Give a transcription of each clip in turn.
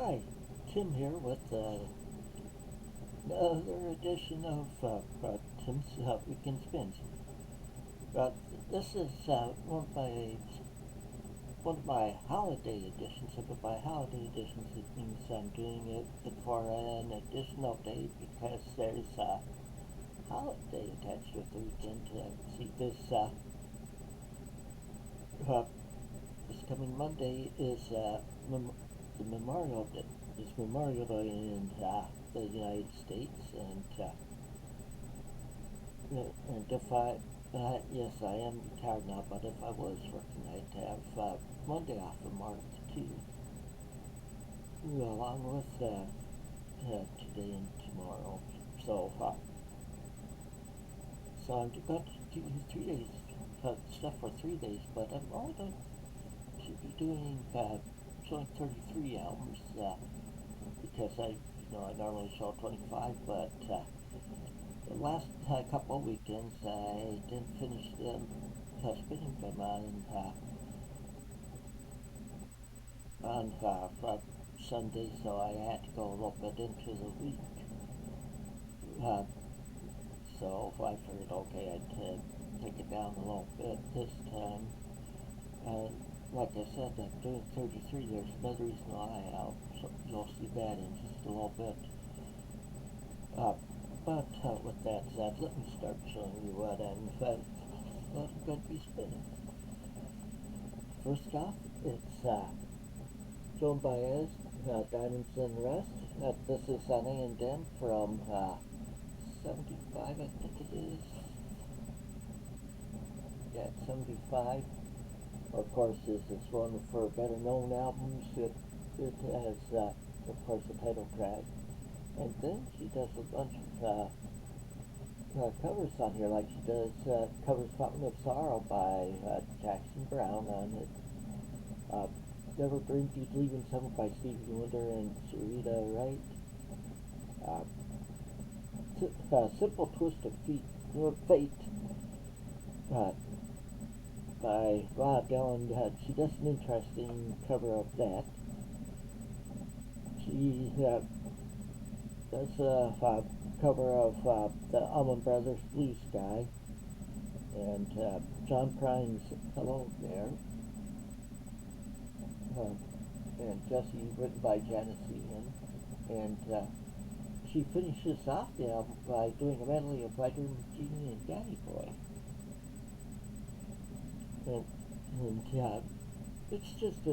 Hi, Tim here with another edition of Tim's Weekend Spins. Uh, this is one of my holiday editions. And by holiday editions, it means I'm doing it for an additional day because there's a holiday attached with the weekend. See, uh, this coming Monday is the Memorial Day. It's Memorial Day in the United States, and if yes, I am retired now, but if I was working, I'd have Monday off the mark too, along with today and tomorrow. So, so I'm going to do 3 days stuff for 3 days, but I'm only going to be doing showing 33 albums because I normally show 25, but the last couple of weekends I didn't finish them spinning them on Sunday, so I had to go a little bit into the week. Uh, so I figured, okay, I'd take it down a little bit this time. And like I said, I'm doing 33. There's another reason why you'll see that in just a little bit. But with that said, let me start showing you what I'm going to be spinning. First off, it's Joan Baez, Diamonds and Rust. This is on A&M from 75, I think it is. Yeah, it's 75. Of course, this is one for better known albums. It has, of course, a title track. And then she does a bunch of covers on here, like she does covers Fountain of Sorrow by Jackson Brown on it. Never Dreamed You'd Leaving Summer by Stevie Wonder and Sarita Wright. Simple Twist of Fate by Bob Dylan. She does an interesting cover of that. She does a cover of the Allman Brothers Blue Sky and John Prine's Hello There, and Jessie, written by Janis Ian. And she finishes off the album by doing a medley of Writer Genie and Danny Boy. And it's just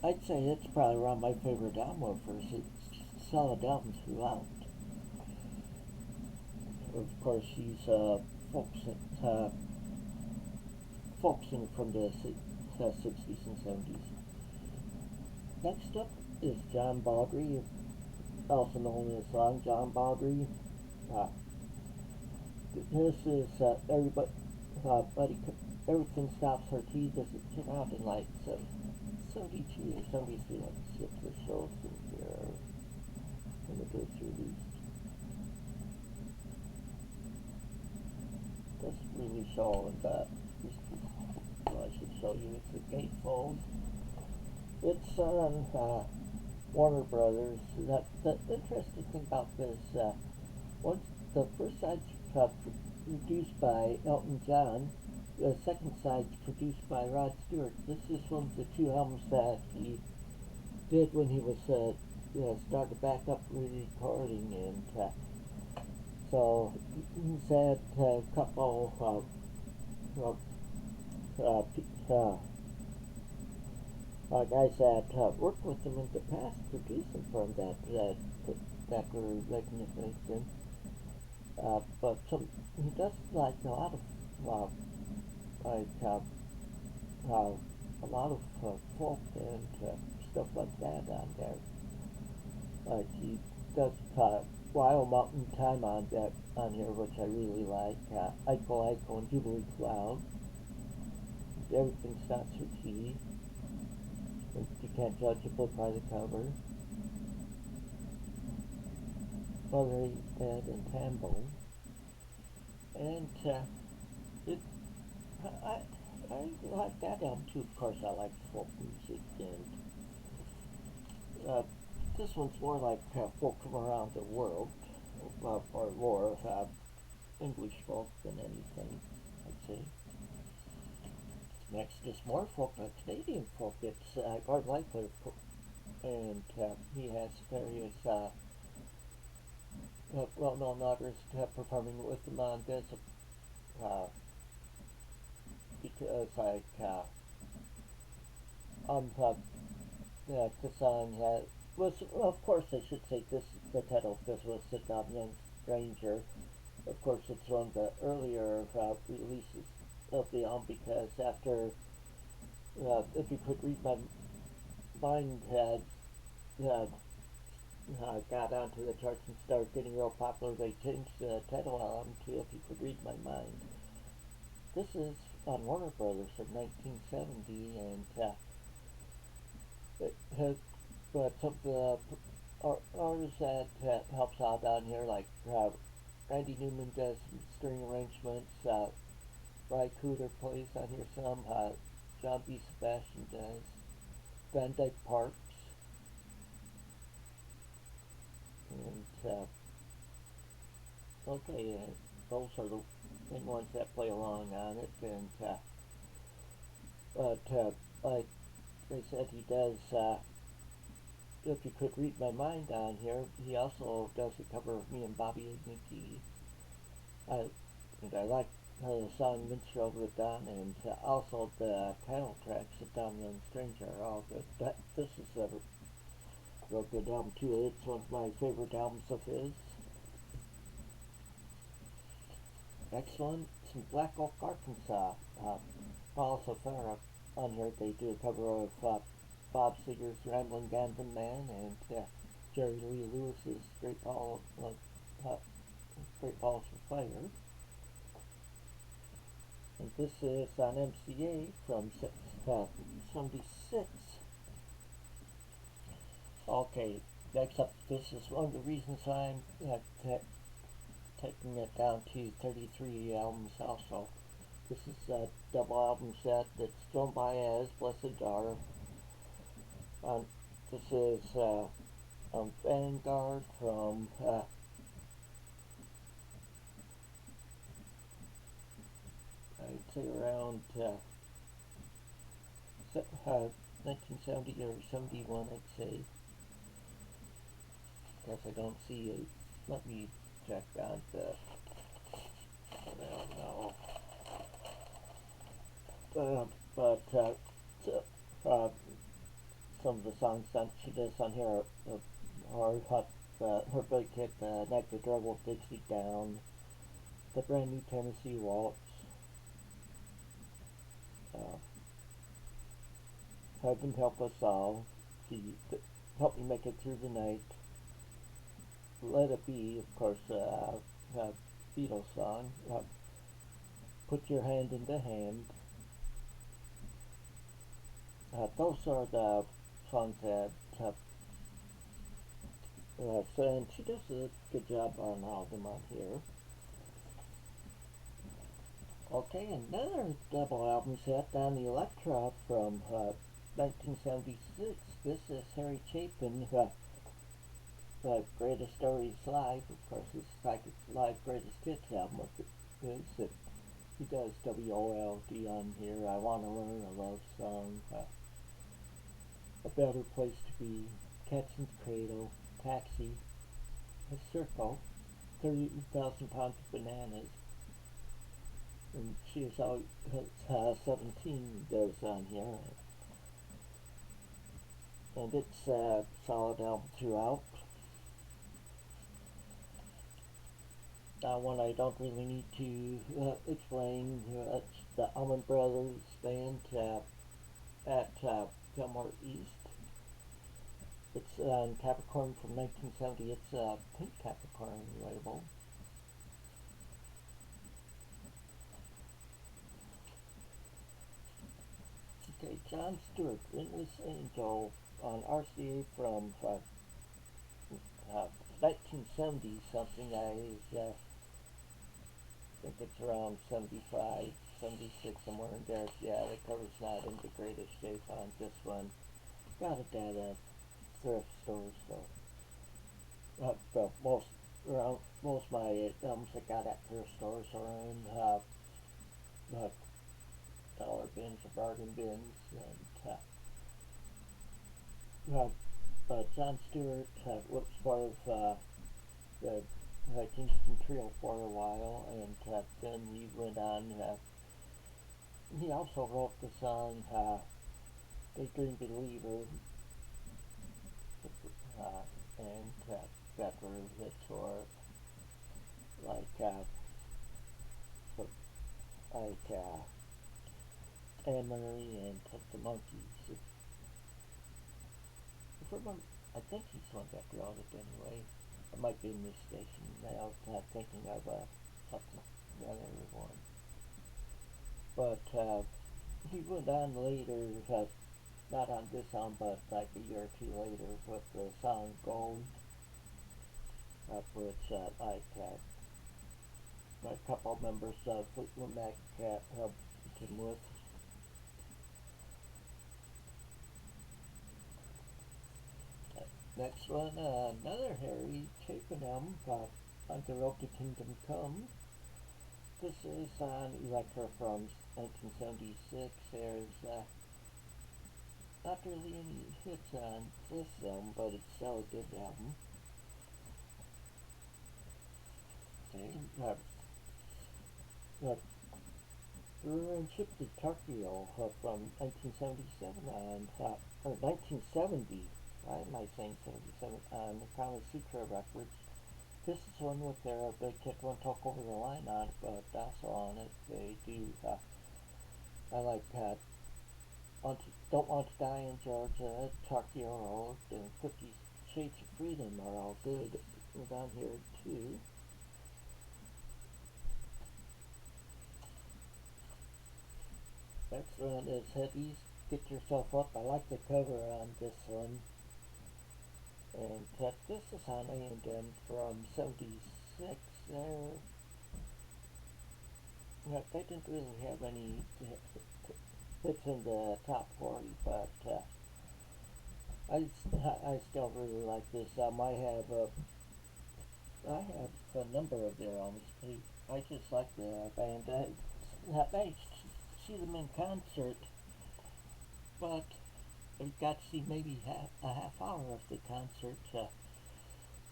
I'd say it's probably around my favorite album of hers. It's a solid album throughout. Of course, she's folk singer from the 60s and 70s. Next up is John Baldry, also known as Long John Baldry. This is Everything Stops Her Tea. This came out in like 72 or 73, like 6 or so in here when it was released. Doesn't really show in the, well, I should show you, it's a gatefold. It's on Warner Brothers. The interesting thing about this, once the first side's produced by Elton John, the second side's produced by Rod Stewart. This is one of the two albums that he did when he was started back up re-recording, and so he's had a couple guys that worked with him in the past producing for him that were recognition. But he does like a lot of a lot of folk and stuff like that on there. Like he does Wild Mountain Time on here, which I really like. Iko Iko and Jubilee Cloud. Everything Stops Her Tea. And You Can't Judge a Book by the Cover. Mother Dad and Tambo. And I like that album too. Of course, I like folk music, and uh, this one's more like folk from around the world, or more English folk than anything, I'd say. Next is more folk, Canadian folk. It's Gord Lightfoot, and he has various well-known artists performing with him on this, because the song was, of course I should say this, the title of this was Sit Down Young Stranger. Of course it's one of the earlier releases of the album, because after If You Could Read My Mind had got onto the charts and started getting real popular, they changed the title album to If You Could Read My Mind. This is on Warner Brothers from 1970, and it has, but some of the artists that helps out on here, like Randy Newman does some string arrangements, Ry Cooder plays on here some, John B. Sebastian does, Van Dyke Parks, and okay, those are the main ones that play along on it, and but like I said, he does If You Could Read My Mind on here. He also does a cover of Me and Bobby McGee. And I like the song Minstrel of the Dawn, and also the title track Sit Down Young Stranger are all good. This is a real good album too. It's one of my favorite albums of his. Next one, some Black Oak, Arkansas. Paul Safara on here. They do a cover of Bob Seger's Ramblin' Gambling Man, and Jerry Lee Lewis's Great Balls of Fire. And this is on MCA from 76. Okay, next up, this is one of the reasons I'm taking it down to 33 albums also. This is a double album set that's Joan Baez, Blessed Daughter. This is Vanguard from I'd say around 1970 or 71, I'd say. Guess I don't see it. Let me check on the. I don't know. Some of the songs that she does on here are her big hit, Night the Trouble, Dixie Down, the brand new Tennessee Waltz, Heaven Help Us All, Help Me Make It Through the Night, Let It Be, of course, Beatles song, Put Your Hand in the Hand. Those are the songs that and she does a good job on all of them on here. Okay, another double album set on the Electra from 1976. This is Harry Chapin, Greatest Stories Live. Of course, this is like a live greatest hits album of his. He does WOLD on here. I Want to Learn, a love song, A Better Place to Be, Cats in the Cradle, Taxi, A Circle, 30,000 Pounds of Bananas, and she is always 17 goes on here, and it's a solid album throughout. One I don't really need to explain. It's the Allman Brothers Band at Fillmore East. It's on Capricorn from 1970. It's a Pink Capricorn label. Okay, John Stewart, Windless Angel on RCA from 1970 something. I think it's around 75, 76, somewhere in there. Yeah, the cover's not in the greatest shape on this one. Got it at thrift stores. So, well, most of my albums I got at thrift stores are in uh, dollar bins or bargain bins, and John Stewart was part of the Kingston Trio for a while, and then he went on. He also wrote the song "Daydream Believer," and got really hits for it, like Anne Murray and the Monkees. If I remember, I think he's the one that wrote it anyway. It might be in this station now. I'm thinking of something another one. But he went on later, not on this song, but like a year or two later, with the song "Gold," which a couple members of Fleetwood Mac helped him with. Next one, another Harry Chapin album, On the Road to Kingdom Come. This is on Electra from 1976. There's not really any hits on this album, but it's still a good album. Okay, Chip the Tokyo from 1977 on, or 1970. Why am I saying 77? On the Kama Sutra Records. This is one with their Big Kid One Talk Over the Line on it, but also on it they do, I like Don't Want to Die in Georgia, Tokyo Road, and 50 Shades of Freedom are all good. We're down here too. Next one is Heavies, Get Yourself Up. I like the cover on this one. And this is on A&M from 76. They didn't really have any hits in the top 40, but I still really like this album. I have a number of their albums. I just like the band. I see them in concert, but I got to see maybe a half hour of the concert.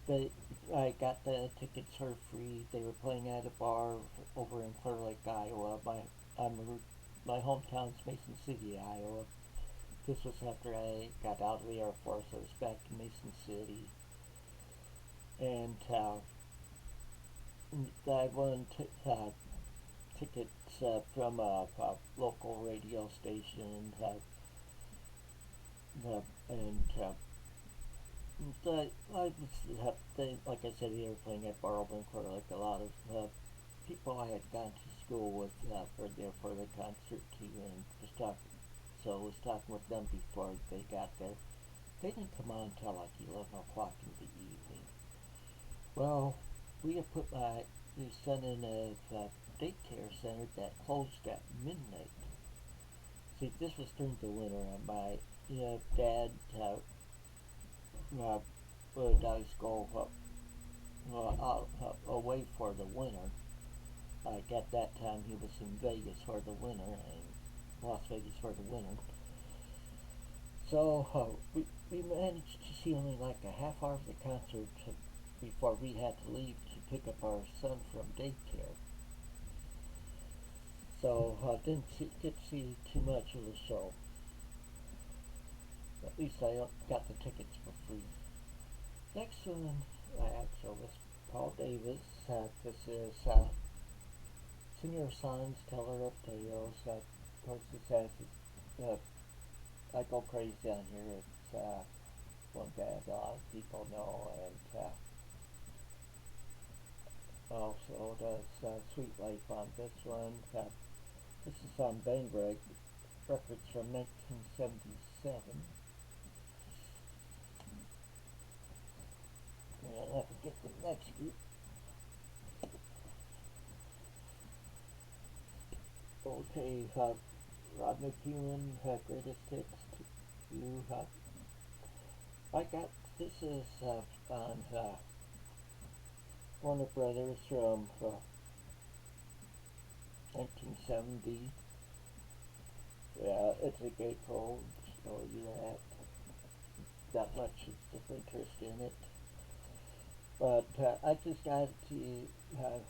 I got the tickets for free. They were playing at a bar over in Clear Lake, Iowa. My hometown's Mason City, Iowa. This was after I got out of the Air Force. I was back in Mason City, and I won tickets from a local radio station, and like I said, they were playing at Bar Open Clear Lake. A lot of people I had gone to school with were there for the concert too, and I was talking with them before they got there. They didn't come on until like 11 o'clock in the evening. Well, we had put my son in a daycare center that closed at midnight. See, this was during the winter, and my dad would always go away for the winter. Like at that time, he was in Vegas for the winter, and Las Vegas for the winter. So we managed to see only like a half hour of the concert before we had to leave to pick up our son from daycare. So didn't get to see too much of the show. At least I got the tickets for free. Next one I actually was Paul Davis. This is Sing Your Songs, Teller of Tales. Of course, this has I Go Crazy on here. It's one that a lot of people know, and also does Sweet Life on this one. This is on Bang Break Records from 1977. And I'll have to get the next group. Okay, Rod McEwen, Greatest Hits 2, I got this is on Warner Brothers from 1970. Yeah, it's a gatefold, so you have that much of interest in it. But I just got to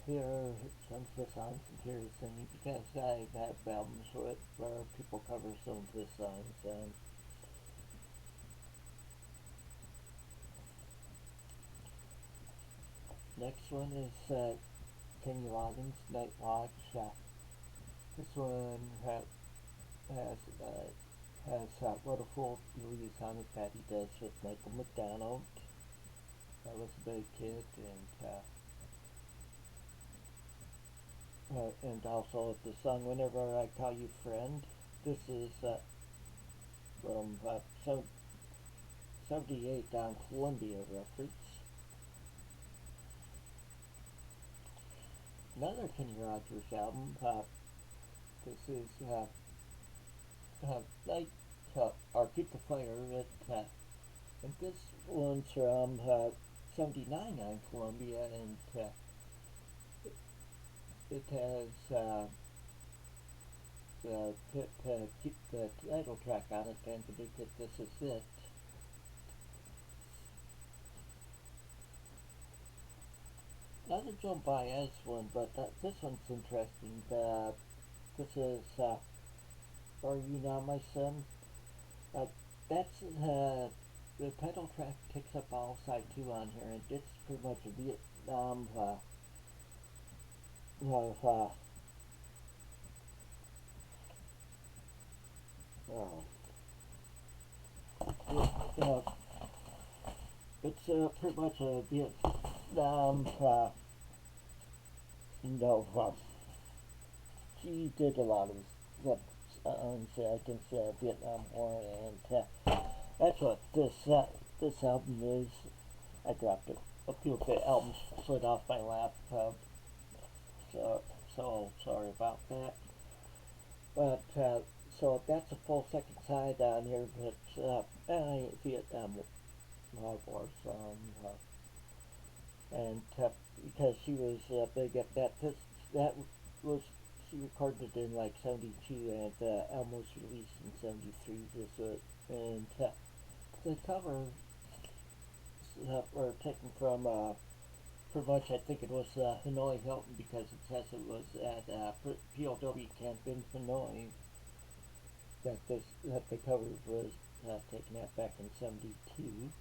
hear some of the songs and hear singing because I have albums where people cover some of the songs. And next one is Kenny Loggins, Nightwatch. This one has what a fool Julius on it that he does with Michael McDonald. I was a big kid, and also the song "Whenever I Call You Friend." This is from 78 on Columbia Records. Another Kenny Rogers album. This is Night or Keep the Fire. And this one's from 79 on Columbia, and it has keep the title track on it, and the big hit "This Is It." Another Joan Baez one, but this one's interesting. This is "Are You Now My Son?" Uh, that's the title track takes up all side two on here, and it's pretty much a Vietnam uh, uh, uh, it's pretty much a Vietnam, you know, she did a lot of songs against the Vietnam War, and that's what this album is. I dropped it. A few of the albums slid off my lap, so sorry about that. But so that's a full second side on here, but Vietnam War song, and because she was big at that, that was she recorded in like '72, and the album was released in '73. And the covers were taken from pretty much, I think it was Hanoi Hilton, because it says it was at POW camp in Hanoi that the cover was taken at back in '72.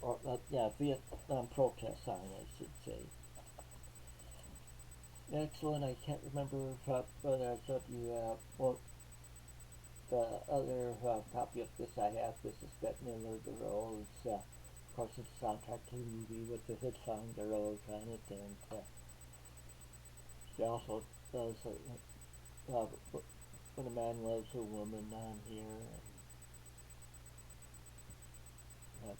Or yeah, Vietnam protest song, I should say. Next one, I can't remember whether I showed you the other copy of this I have. This is Bette Midler, The Rose. Of course, it's a soundtrack to the movie with the hit song The Rose on it, and she also does When a Man Loves a Woman on here. And,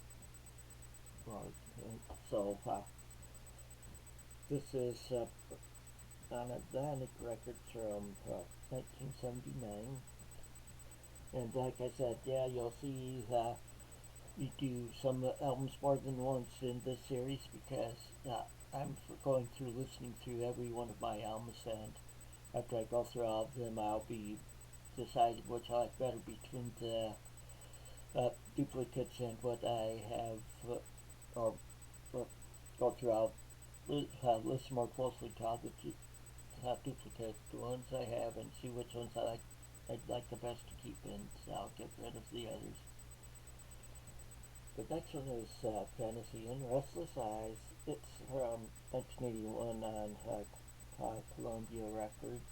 so this is on Atlantic Records from 1979. And like I said, yeah, you'll see we do some albums more than once in this series, because I'm going through listening through every one of my albums, and after I go through all of them, I'll be deciding which I like better between the duplicates and what I have, or go through. I'll listen more closely to all the duplicate ones I have and see which ones I'd like the best to keep, and I'll get rid of the others. The next one is Fantasy and Restless Eyes. It's from 1981 on Columbia Records.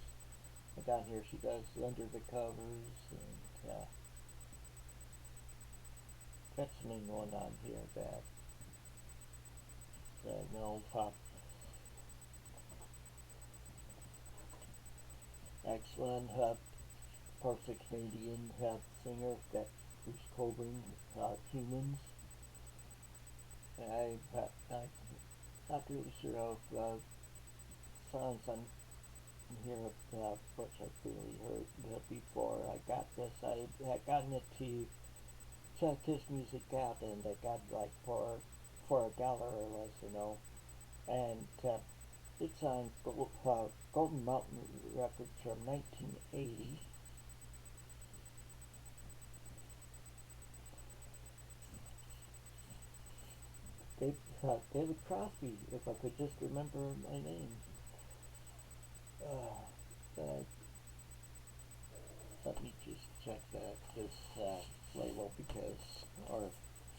And down here she does Under the Covers, and that's the main one on here that I know. Next one, of course, a Canadian singer, that Bruce Coburn, Humans. I'm not really sure of songs on here which I've really heard before. I got this, I had gotten it to check his music out, and I got it like for $1 or less, and it's on Golden Mountain Records from 1980. David Crosby, if I could just remember my name. Uh, Let me just check this label or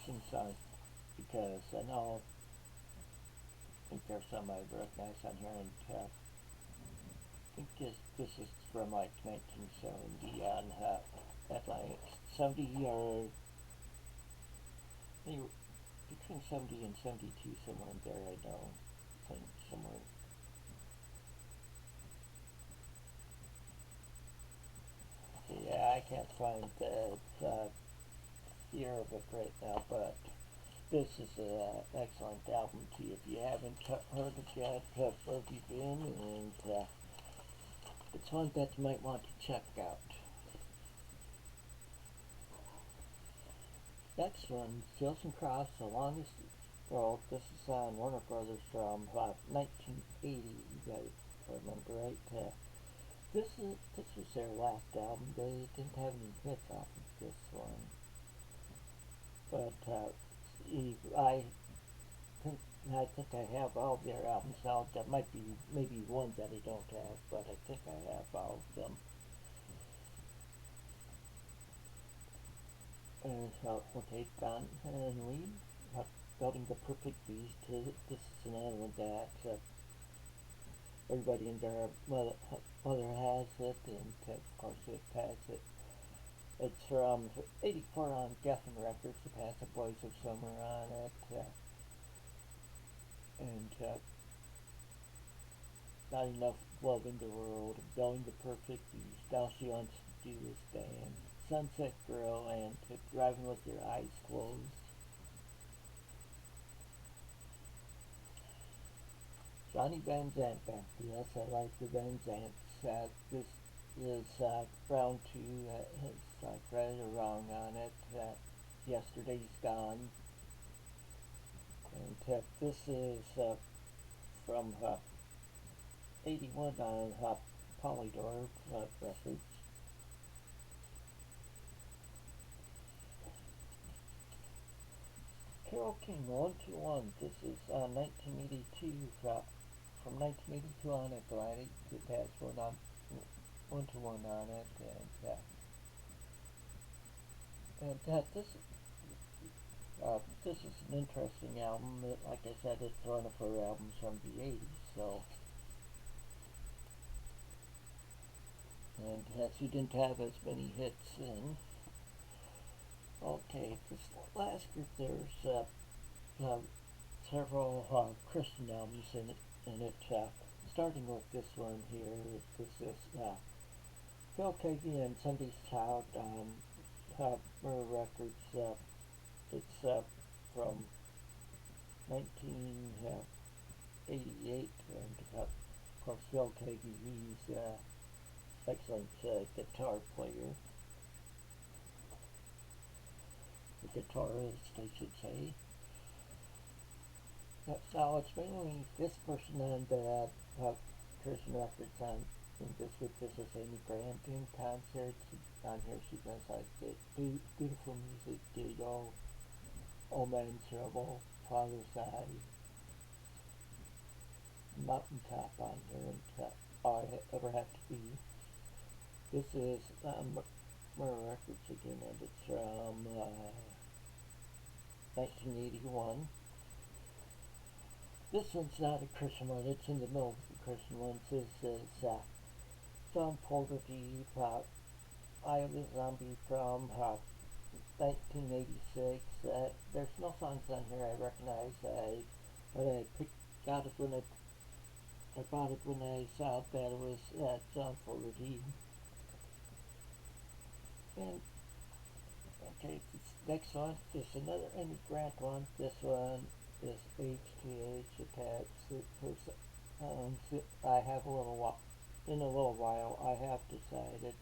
sing song, because I think there's some I recognize on here, and I think this is from like 1970 on at like 70 or maybe between 70 and 72, somewhere in there. I don't think somewhere. Yeah, I can't find the year of it right now, but this is an excellent album too. If you haven't heard it yet, where have you been? And it's one that you might want to check out. Next one, Seals and Crofts, The Longest Road. This is on Warner Brothers from 1980, if I remember right. This was their last album. They didn't have any hits off of this one, but I think I have all their albums out. That might be maybe one that I don't have, but I think I have all of them. Okay, Don and Lee, Building the Perfect Beast. This is another one that everybody and their mother has it, and of course it has it. It's from '84 on Geffen Records. It has The Boys of Summer on it, and Not Enough Love in the World, Building the Perfect Beast, All She Wants to Do Is Dance, Sunset Girl, and Driving with Your Eyes Closed. Johnny Van Zandt back. Yes, I like the Van Zandts. This is round two. It's right or wrong on it. Yesterday's Gone. And this is from 81 on Polydor Records. Carole King, 121. This is 1982, from 1982 on Atlantic. It has one to one on it, and this is an interesting album. Like I said, it's one of her albums from the 80s, so. And she didn't have as many hits in. Okay, this last group, there's several Christian albums in it. Starting with this one here, this is Phil Keaggy and Sunday's Child on Mirror Records. It's from 1988, and of course Phil Keaggy, he's excellent guitar player. The guitarist, I should say. Now it's mainly this person on the Christian Records on in this group. This is Amy Grant in concerts. On here she does like the beautiful music, Old Man's Trouble, Father's Eye, Mountaintop on here, and All I Ever Have to Be. This is Mirror Records again, and it's from 1981. This one's not a Christian one, it's in the middle of the Christian ones. This is John Fogerty, Eye of the Zombie from 1986. There's no songs on here I recognize, but I got it when I bought it when I saw that it was John Fogerty. And okay, this next one is another Amy Grant one. This one is H2H. It has her I have in a little while I have decided.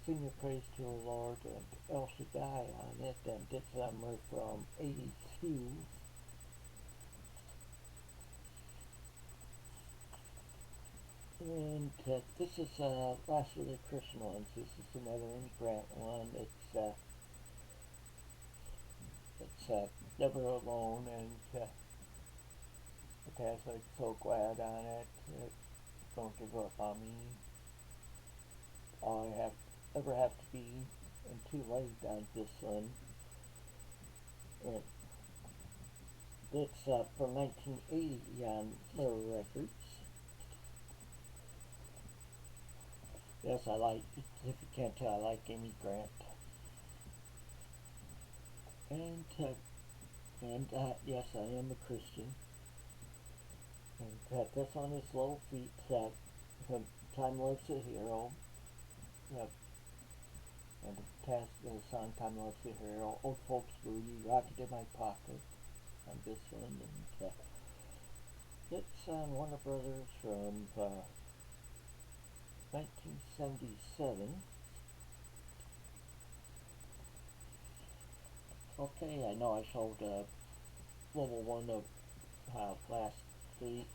Sing your praise to the Lord and El Shaddai on it, and it's somewhere from 82. And this is last of the Christian ones. This is another Amy Grant one. It's Never Alone, and it has like So Glad on it. Don't Give Up on Me. All I have ever have to be, and Too Late on this one. And it's from 1980 on Little Records. Yes, I like, if you can't tell, I like Amy Grant. And yes, I am a Christian. And this on his Little Feet, Time Loves a Hero. And the song Time Loves a Hero. Old Folks Blues, Rock It in My Pocket on this one. And it's on Warner Brothers from 1977. Okay, I know I showed level 1 of last week.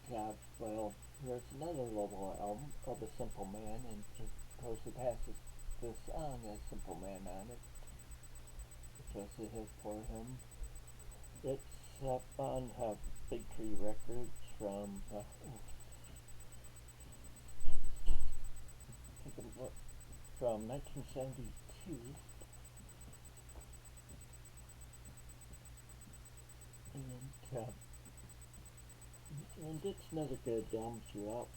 Well, here's another level album of A Simple Man, and of course it has this song, A Simple Man, on it, which was a hit for him. It's up on Big Tree Records from from 1972. And it's another good album throughout.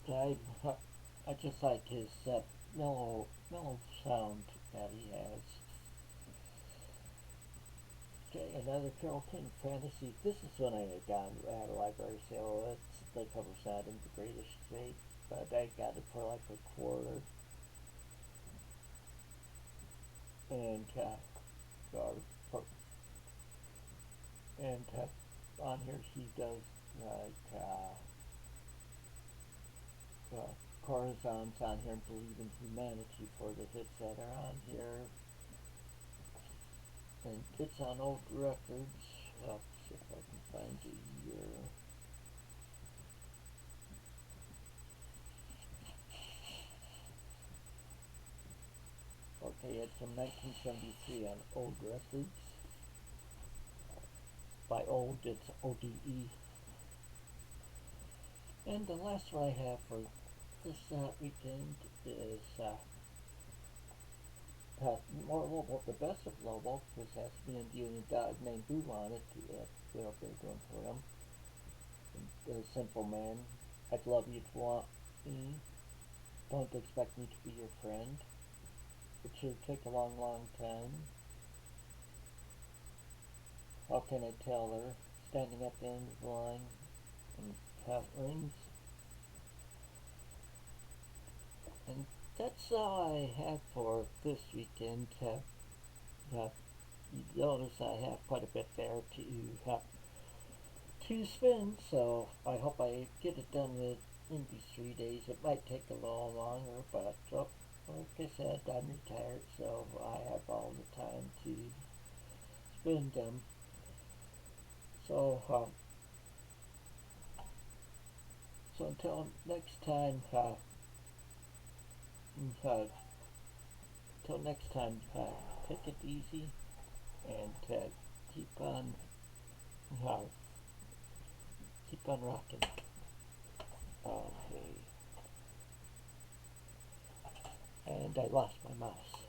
I just like his mellow sound that he has. Okay, another Carole King Fantasy. This is one I got at a library sale. The cover's not in the greatest shape, but I got it for like $0.25. And on here she does like Corazons on here and Believe in Humanity for the hits that are on here. And it's on old records. I'll see if I can find the year. Okay, it's from 1973 on old records. By old, it's ODE. And the last one I have for this weekend is more Lobo, the best of Lobo, because it has me and you and a dog named Boo on it. Real big one for him. The Simple Man. I'd love you to want me. Don't expect me to be your friend. It should take a long, long time. How can I tell her? Standing at the end of the line and have rings. And that's all I have for this weekend. You notice I have quite a bit there to spend, so I hope I get it done in these 3 days. It might take a little longer, but like I said, I'm retired, so I have all the time to spend them. So until next time, take it easy and keep on rocking. Okay. And I lost my mouse.